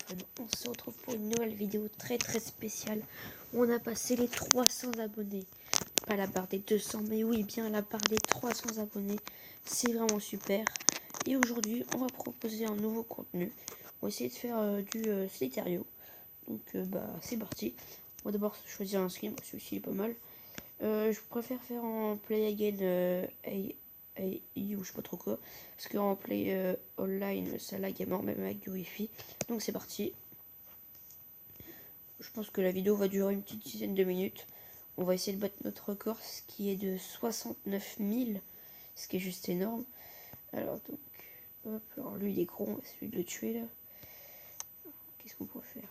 téléphone. On se retrouve pour une nouvelle vidéo très spéciale. On a passé les 300 abonnés. Pas la barre des 200, mais oui, bien la barre des 300 abonnés. C'est vraiment super. Et aujourd'hui, on va proposer un nouveau contenu. On va essayer de faire du Slither.io. Donc, c'est parti. On va d'abord choisir un skin. Celui-ci est pas mal. Je préfère faire en play again ou je sais pas trop quoi, parce qu'en play online ça lag à mort même avec du wifi. Donc c'est parti. Je pense que la vidéo va durer une petite dizaine de minutes. On va essayer de battre notre record, ce qui est de 69 000, ce qui est juste énorme. Alors donc hop, alors lui il est gros, on va essayer de le tuer là. Qu'est-ce qu'on pourrait faire?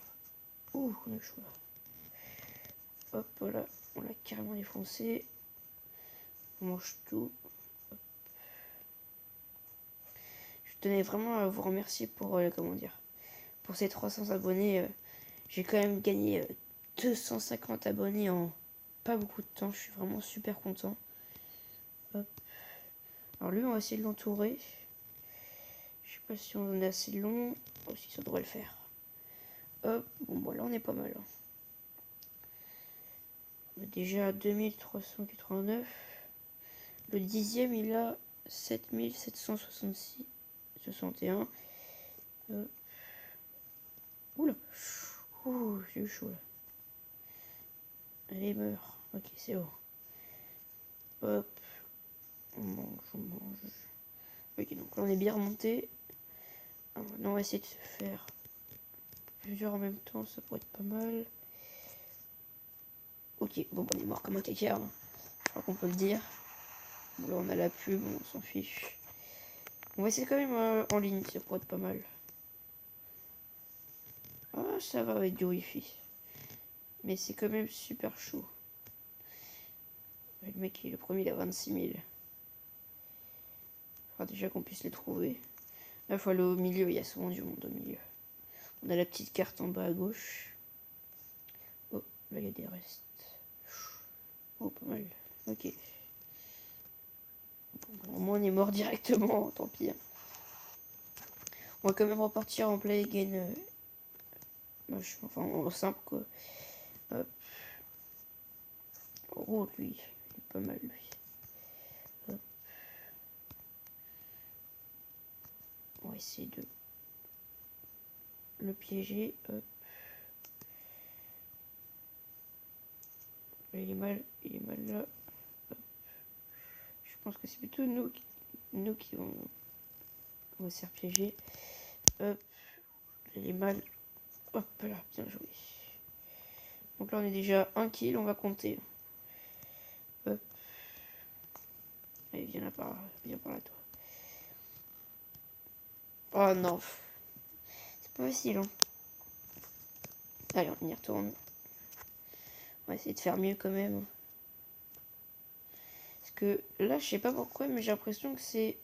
Ouh, on a le choix. Hop, voilà, on l'a carrément défoncé. On mange tout. Je tenais vraiment à vous remercier pour pour ces 300 abonnés. J'ai quand même gagné 250 abonnés en pas beaucoup de temps. Je suis vraiment super content. Hop. Alors lui, on va essayer de l'entourer. Je sais pas si on est assez long. Oh, si ça devrait le faire. Hop. Bon, là, on est pas mal. On a déjà 2389. Le 10e, il a 7766. 61. Oula. Ouh, j'ai eu chaud là. Allez, meurs. Ok, c'est bon. Hop. On mange. Ok, donc là on est bien remonté. Alors, maintenant on va essayer de se faire plusieurs en même temps, ça pourrait être pas mal. Ok, bon, on est mort comme un caca, hein. Je crois qu'on peut le dire. Bon, là on a la pub, on s'en fiche. On va essayer quand même en ligne, ça pourrait être pas mal. Ah, ça va avec du wifi. Mais c'est quand même super chaud. Le mec, le premier, il a 26 000. Il faudra déjà qu'on puisse les trouver. Là, il faut aller au milieu, il y a souvent du monde au milieu. On a la petite carte en bas à gauche. Oh, là, il y a des restes. Oh, pas mal. Ok. Bon, au moins, on est mort directement, tant pis. On va quand même repartir en play again. Enfin, en simple, quoi. Hop. Oh, lui, il est pas mal, lui. Hop. On va essayer de le piéger. Hop. Il est mal là. Hop. Je pense que c'est plutôt nous qui on va se faire piéger. Hop. Il est mal. Hop là, bien joué. Donc là, on est déjà 1 kill, on va compter. Hop. Allez, viens par là, toi. Oh non. C'est pas facile, hein. Allez, on y retourne. On va essayer de faire mieux quand même. Parce que là, je sais pas pourquoi, mais j'ai l'impression que c'est...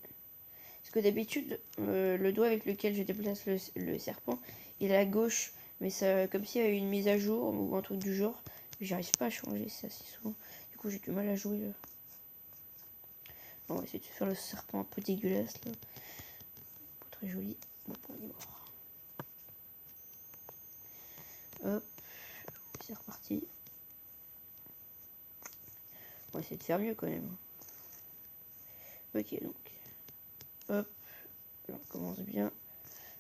Parce que d'habitude, le doigt avec lequel je déplace le serpent, il est à gauche. Mais ça, comme s'il y avait une mise à jour ou un truc du genre, j'arrive pas à changer ça si souvent. Du coup, j'ai du mal à jouer là. Bon, on va essayer de faire le serpent un peu dégueulasse là. Pas très joli. Bon, on est mort. Hop, c'est reparti. On va essayer de faire mieux quand même. Ok, donc. Hop, là, on commence bien.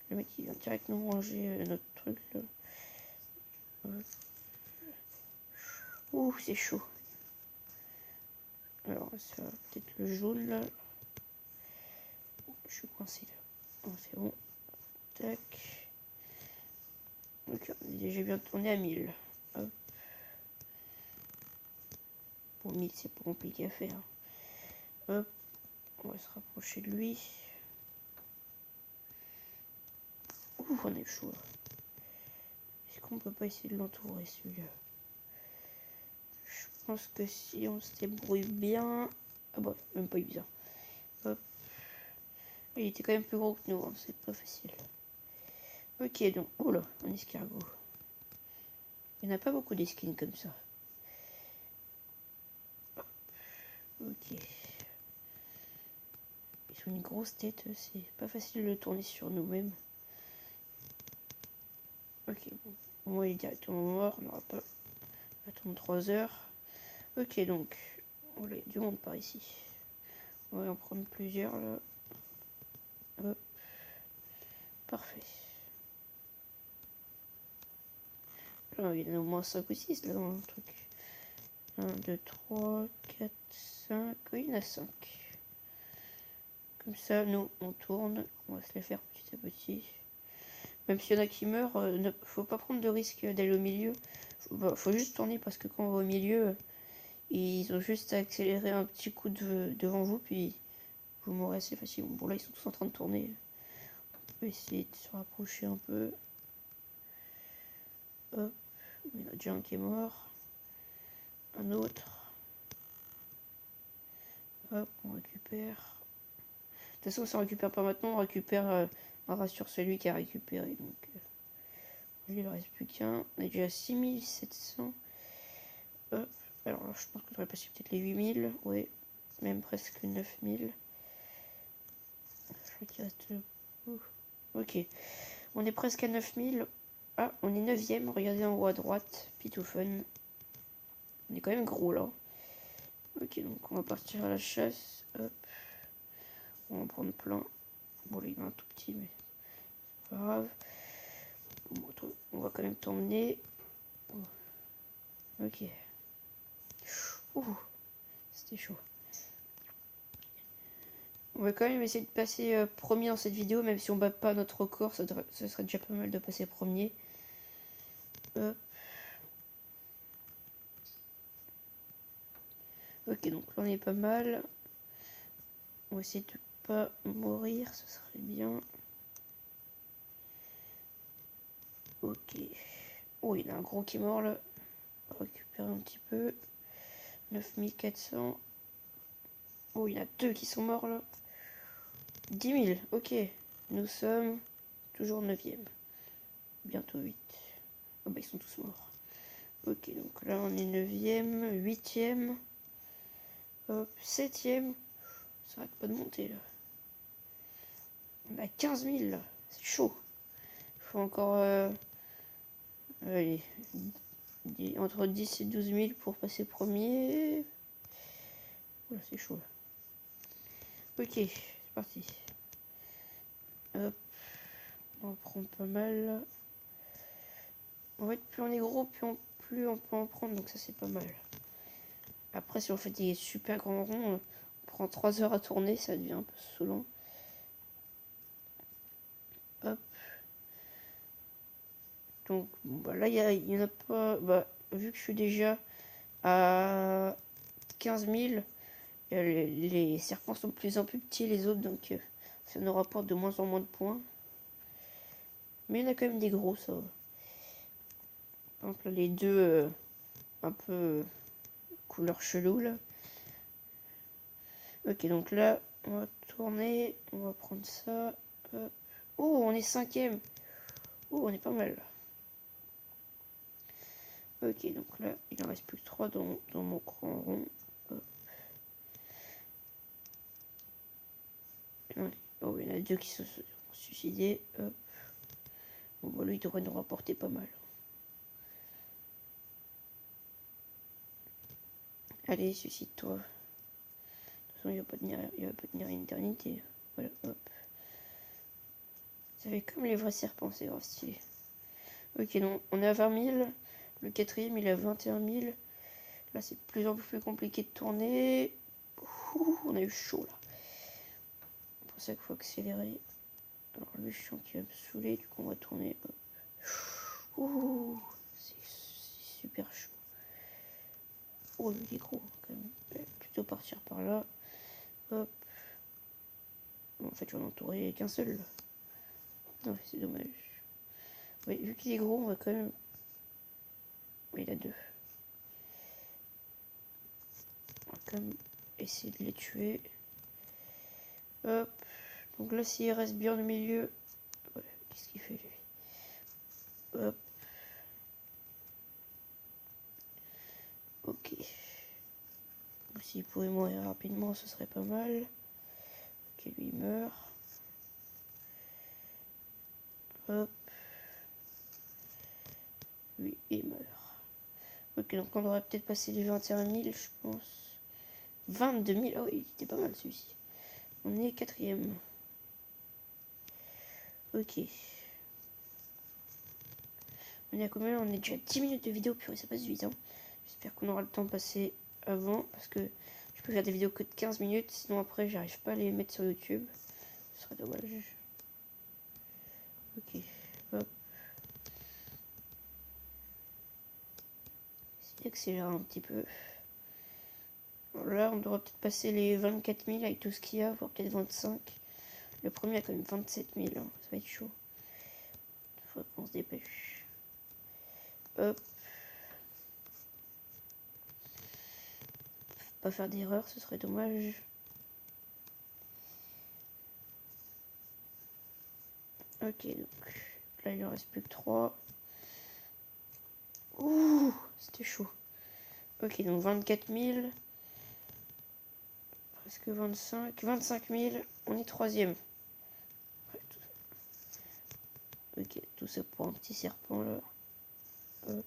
Le mec il vient directement ranger notre truc là. Hop. Ouh, c'est chaud. Alors, on va se faire peut-être le jaune là. Je suis coincé là. Oh, c'est bon. Tac. Ok, on est déjà bien tourné à 1000. Hop. Pour 1000, c'est pas compliqué à faire. Hop. On va se rapprocher de lui. Ouh, on est chaud. Est-ce qu'on peut pas essayer de l'entourer celui-là? Je pense que si on se débrouille bien... Ah bah, même pas eu besoin. Hop. Il était quand même plus gros que nous, hein. C'est pas facile. Ok, donc... Oh là, un escargot. Il n'y en a pas beaucoup d'eskins comme ça. Ok. Ils ont une grosse tête, c'est pas facile de le tourner sur nous-mêmes. Ok, bon. Moi, il est directement mort. On n'aura pas attendre 3 heures. Ok, donc, voilà, il y a du monde par ici. On va en prendre plusieurs, là. Hop. Parfait. Là, il y en a au moins 5 ou 6 là dans le truc. 1, 2, 3, 4, 5. Oui, il y en a 5. Comme ça, nous, on tourne. On va se les faire petit à petit. Même s'il y en a qui meurent, ne faut pas prendre de risque d'aller au milieu. Faut juste tourner parce que quand on va au milieu, ils ont juste à accélérer un petit coup devant vous, puis vous mourrez assez facilement. Bon, là, ils sont tous en train de tourner. On va essayer de se rapprocher un peu. Hop, il y en a déjà un qui est mort. Un autre. Hop, on récupère. De toute façon, ça ne récupère pas maintenant, on récupère on rassure celui qui a récupéré. Donc, lui, il ne reste plus qu'un. On est déjà à 6700. Hop, alors là, je pense qu'on devrait passer peut-être les 8000. Ouais, même presque 9000. Je crois qu'il reste. Ok, on est presque à 9000. Ah, on est 9ème. Regardez en haut à droite. Pitoufun. On est quand même gros là. Ok, donc on va partir à la chasse. Hop. On va en prendre plein. Bon, là, il est un tout petit, mais c'est pas grave. On va quand même t'emmener. Ok. Ouh, c'était chaud. On va quand même essayer de passer premier dans cette vidéo, même si on bat pas notre record, ça serait déjà pas mal de passer premier. Hop. Ok, donc là on est pas mal. On va essayer de pas mourir, ce serait bien. Ok. Oh, il y en a un gros qui est mort là. On va récupérer un petit peu. 9400. Oh, il y en a 2 qui sont morts là. 10 000, ok. Nous sommes toujours 9ème. Bientôt 8. Oh bah ils sont tous morts. Ok, donc là on est 9ème, 8ème. Hop, 7ème. Ça arrête pas de monter là. On a 15 000 là. C'est chaud. Il faut encore allez, entre 10 et 12 000 pour passer premier. Voilà, c'est chaud là. Ok, c'est parti. Hop. On prend pas mal. En fait, plus on est gros, plus on peut en prendre, donc ça c'est pas mal. Après, si on fait des super grands ronds, on prend 3 heures à tourner, ça devient un peu saoulant. Hop. Donc, bah, là, il y en a pas. Bah, vu que je suis déjà à 15 000, les serpents sont de plus en plus petits, les autres, donc ça nous rapporte de moins en moins de points. Mais il y en a quand même des gros, ça va. Par exemple, les deux un peu couleur chelou, là. Ok, donc là, on va tourner, on va prendre ça. Hop. Oh, on est 5ème. Oh, on est pas mal, là. Ok, donc là, il en reste plus que 3 dans mon grand rond. Hop. Oh, il y en a 2 qui se sont suicidés. Hop. Bon, bah, lui, il devrait nous rapporter pas mal. Allez, suicide-toi. De toute façon, il va pas tenir une éternité. Voilà, hop. Ça fait comme les vrais serpents, c'est grave stylé. Ok, donc on est à 20 000. Le 4ème, il est à 21 000. Là, c'est de plus en plus compliqué de tourner. Ouh, on a eu chaud, là. C'est pour ça qu'il faut accélérer. Alors, lui, je sens qu'il va me saouler. Du coup, on va tourner. Hop. Ouh, c'est super chaud. Oh, il est gros, quand même. Plutôt partir par là. Hop. Bon, en fait, je vais en entourer qu'un seul, là. Non, c'est dommage. Oui, vu qu'il est gros, on va quand même... Oui, il a 2. On va quand même essayer de les tuer. Hop. Donc là, s'il reste bien au milieu... Ouais, qu'est-ce qu'il fait, lui? Hop. Ok. Donc, s'il pouvait mourir rapidement, ce serait pas mal. Ok, lui, il meurt. Hop. lui et meurt. Ok, donc on devrait peut-être passer les 21 000, je pense. 22 000, oh, il était pas mal celui-ci. On est 4e. Ok. On est à combien? On est déjà à 10 minutes de vidéo, puis ça passe vite. Hein. J'espère qu'on aura le temps de passer avant, parce que je peux faire des vidéos que de 15 minutes, sinon après j'arrive pas à les mettre sur YouTube. Ce serait dommage. Ok, hop. Essayer d'accélérer un petit peu. Là, on devrait peut-être passer les 24 000 avec tout ce qu'il y a, voire peut-être 25. Le premier a quand même 27 000, hein. Ça va être chaud. Il faut qu'on se dépêche. Hop. Faut pas faire d'erreur, ce serait dommage. Ok, donc là il en reste plus que 3. Ouh, c'était chaud. Ok, donc 24 000. Presque 25 000. On est 3e. Ok, tout ça pour un petit serpent là. Hop.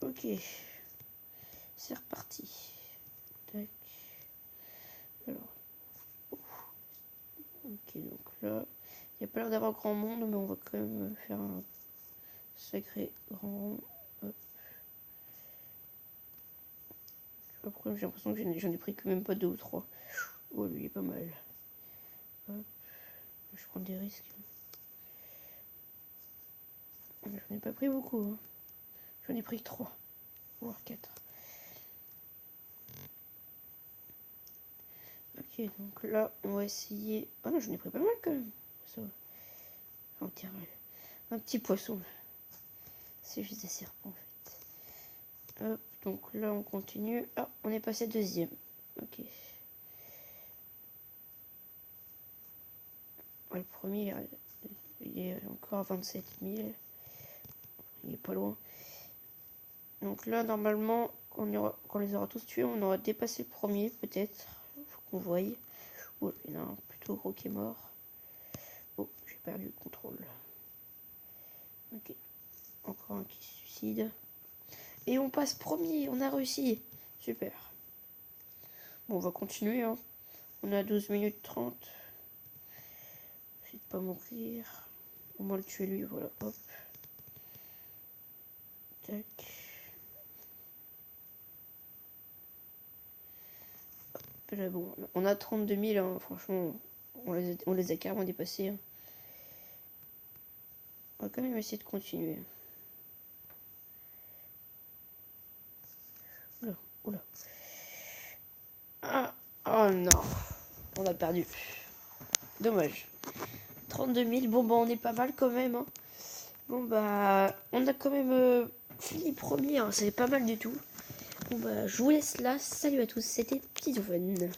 Ok, c'est reparti. Tac. Alors. Ok, donc là, il n'y a pas l'air d'avoir grand monde, mais on va quand même faire un sacré grand rond. Après, j'ai l'impression que j'en ai pris que même pas 2 ou 3. Oh, lui, il est pas mal. Hop. Je prends des risques. J'en ai pas pris beaucoup. Hein. J'en ai pris que 3, voire 4. Ok, donc là, on va essayer... Oh non, j'en ai pris pas mal quand même. Ça va. On dirait un petit poisson. C'est juste des serpents en fait. Hop, donc là on continue. Ah, on est passé 2e. Ok. Ouais, le premier, il est encore à 27 000. Il est pas loin. Donc là, normalement, quand on les aura tous tués, on aura dépassé le premier, peut-être. Faut qu'on voie. Oh, il y en a un plutôt gros qui est mort. Oh, j'ai perdu le contrôle. Ok. Encore un qui se suicide. Et on passe premier, on a réussi. Super. Bon, on va continuer. Hein. On a 12 minutes 30. J'essaie de pas mourir. Au moins le tuer lui, voilà. Hop. Tac. Hop, là, bon, on a 32 000, hein. Franchement, on les a carrément dépassés. Hein. On va quand même essayer de continuer. Oula, oula. Ah, oh non. On a perdu. Dommage. 32 000, bon bah on est pas mal quand même. Hein. Bon bah on a quand même fini premier, hein. C'est pas mal du tout. Bon bah je vous laisse là. Salut à tous, c'était Petit Fun.